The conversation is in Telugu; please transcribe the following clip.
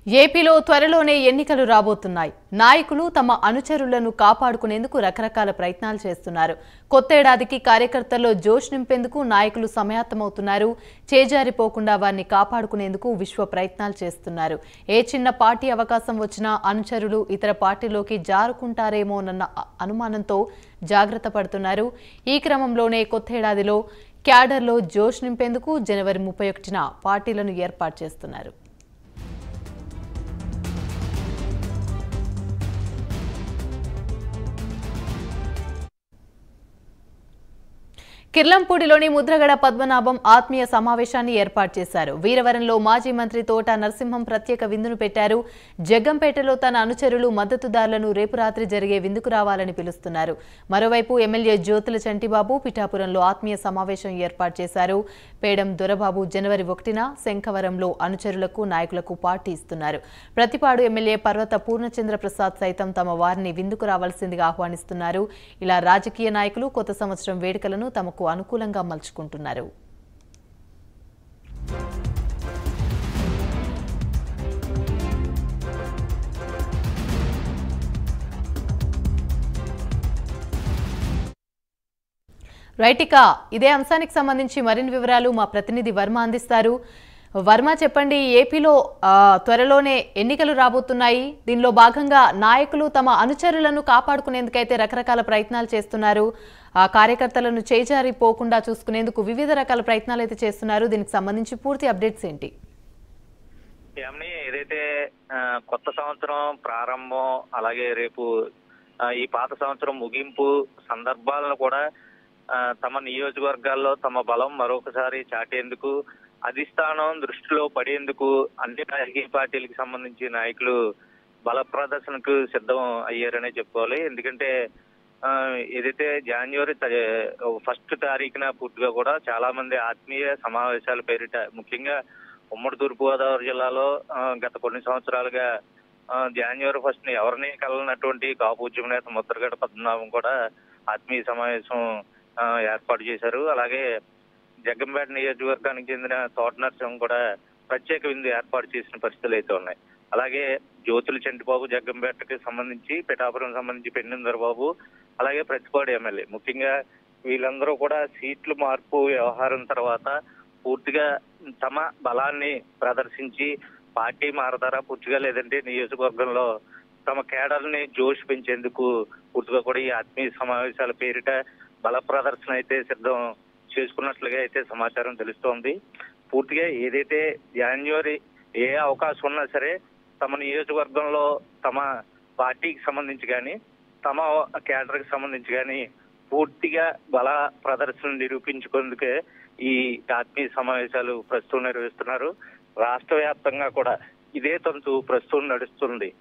ఏపీలో త్వరలోనే ఎన్నికలు రాబోతున్నాయి. నాయకులు తమ అనుచరులను కాపాడుకునేందుకు రకరకాల ప్రయత్నాలు చేస్తున్నారు. కొత్తేడాదికి కార్యకర్తల్లో జోష్ నింపేందుకు నాయకులు సమాయత్తమవుతున్నారు. చేజారిపోకుండా వారిని కాపాడుకునేందుకు విశ్వ ప్రయత్నాలు చేస్తున్నారు. ఏ చిన్న పార్టీ అవకాశం వచ్చినా అనుచరులు ఇతర పార్టీలోకి జారుకుంటారేమోనన్న అనుమానంతో జాగ్రత్త పడుతున్నారు. ఈ క్రమంలోనే కొత్తేడాదిలో క్యాడర్లో జోష్ నింపేందుకు జనవరి 31న పార్టీలను ఏర్పాటు చేస్తున్నారు. కిర్లంపూడిలోని ముద్రగడ పద్మనాభం ఆత్మీయ సమావేశాన్ని ఏర్పాటు చేశారు. వీరవరంలో మాజీ మంత్రి తోట నరసింహం ప్రత్యేక విందును పెట్టారు. జగ్గంపేటలో తన అనుచరులు మద్దతుదారులను రేపు రాత్రి జరిగే విందుకు రావాలని పిలుస్తున్నారు. మరోవైపు ఎమ్మెల్యే జ్యోతుల చంటిబాబు పిఠాపురంలో ఆత్మీయ సమావేశం ఏర్పాటు చేశారు. పేడం దొరబాబు జనవరి 1న శంఖవరంలో అనుచరులకు నాయకులకు పార్టీ ఇస్తున్నారు. ప్రతిపాడు ఎమ్మెల్యే పర్వత పూర్ణచంద్ర ప్రసాద్ సైతం తమ వారిని విందుకు రావాల్సిందిగా ఆహ్వానిస్తున్నారు. ఇలా రాజకీయ నాయకులు కొత్త సంవత్సరం వేడుకలను తమకు అనుకూలంగా మలుచుకుంటున్నారు. రైట్, ఇక ఇదే అంశానికి సంబంధించి మరిన్ని వివరాలు మా ప్రతినిధి వర్మ అందిస్తారు. వర్మ, చెప్పండి, ఏపీలో త్వరలోనే ఎన్నికలు రాబోతున్నాయి. దీనిలో భాగంగా నాయకులు తమ అనుచరులను కాపాడుకునేందుకైతే రకరకాల ప్రయత్నాలు చేస్తున్నారు. కార్యకర్తలను చేజారిపోకుండా చూసుకునేందుకు వివిధ రకాల ప్రయత్నాలు అయితే చేస్తున్నారు. దీనికి సంబంధించి పూర్తి అప్డేట్స్ ఏంటి? ఏదైతే కొత్త సంవత్సరం ప్రారంభం అలాగే రేపు ఈ పాత సంవత్సరం ముగింపు సందర్భాలను కూడా తమ నియోజకవర్గాల్లో తమ బలం మరొకసారి చాటేందుకు అధిష్టానం దృష్టిలో పడేందుకు అన్ని రాజకీయ పార్టీలకు సంబంధించి నాయకులు బల ప్రదర్శనకు సిద్ధం అయ్యారనే చెప్పుకోవాలి. ఎందుకంటే ఏదైతే జనవరి 1 తారీఖున పూర్తిగా కూడా చాలా మంది ఆత్మీయ సమావేశాల పేరిట ముఖ్యంగా ఉమ్మడి తూర్పుగోదావరి జిల్లాలో గత కొన్ని సంవత్సరాలుగా జనవరి 1ని ఎవరిని కలనటువంటి కాపు ఉద్యమ నేత ముద్రగడ పద్మనాభం కూడా ఆత్మీయ సమావేశం ఏర్పాటు చేశారు. అలాగే జగ్గంపేట నియోజకవర్గానికి చెందిన తోట నరసింహం కూడా ప్రత్యేక విందు ఏర్పాటు చేసిన పరిస్థితులు అయితే ఉన్నాయి. అలాగే జ్యోతుల చంటిబాబు జగ్గంపేటకి సంబంధించి, పిఠాపురం సంబంధించి పెన్నిందరబాబు, అలాగే ప్రతిపాడు ఎమ్మెల్యే, ముఖ్యంగా వీళ్ళందరూ కూడా సీట్లు మార్పు వ్యవహారం తర్వాత పూర్తిగా తమ బలాన్ని ప్రదర్శించి పార్టీ మారతారా పూర్తిగా, లేదంటే నియోజకవర్గంలో తమ కేడర్ని జోష్ పెంచేందుకు పూర్తిగా కూడా ఈ ఆత్మీయ సమావేశాల పేరిట బల ప్రదర్శన అయితే సిద్ధం చేసుకున్నట్లుగా అయితే సమాచారం తెలుస్తోంది. పూర్తిగా ఏదైతే జనవరి ఏ అవకాశం ఉన్నా సరే తమ నియోజకవర్గంలో తమ పార్టీకి సంబంధించి కానీ తమ కేడర్కి సంబంధించి కానీ పూర్తిగా బల ప్రదర్శన నిరూపించుకునేందుకే ఈ ఆత్మీయ సమావేశాలు ప్రస్తుతం నిర్వహిస్తున్నారు. రాష్ట్ర వ్యాప్తంగా కూడా ఇదే తంతు ప్రస్తుతం నడుస్తుంది.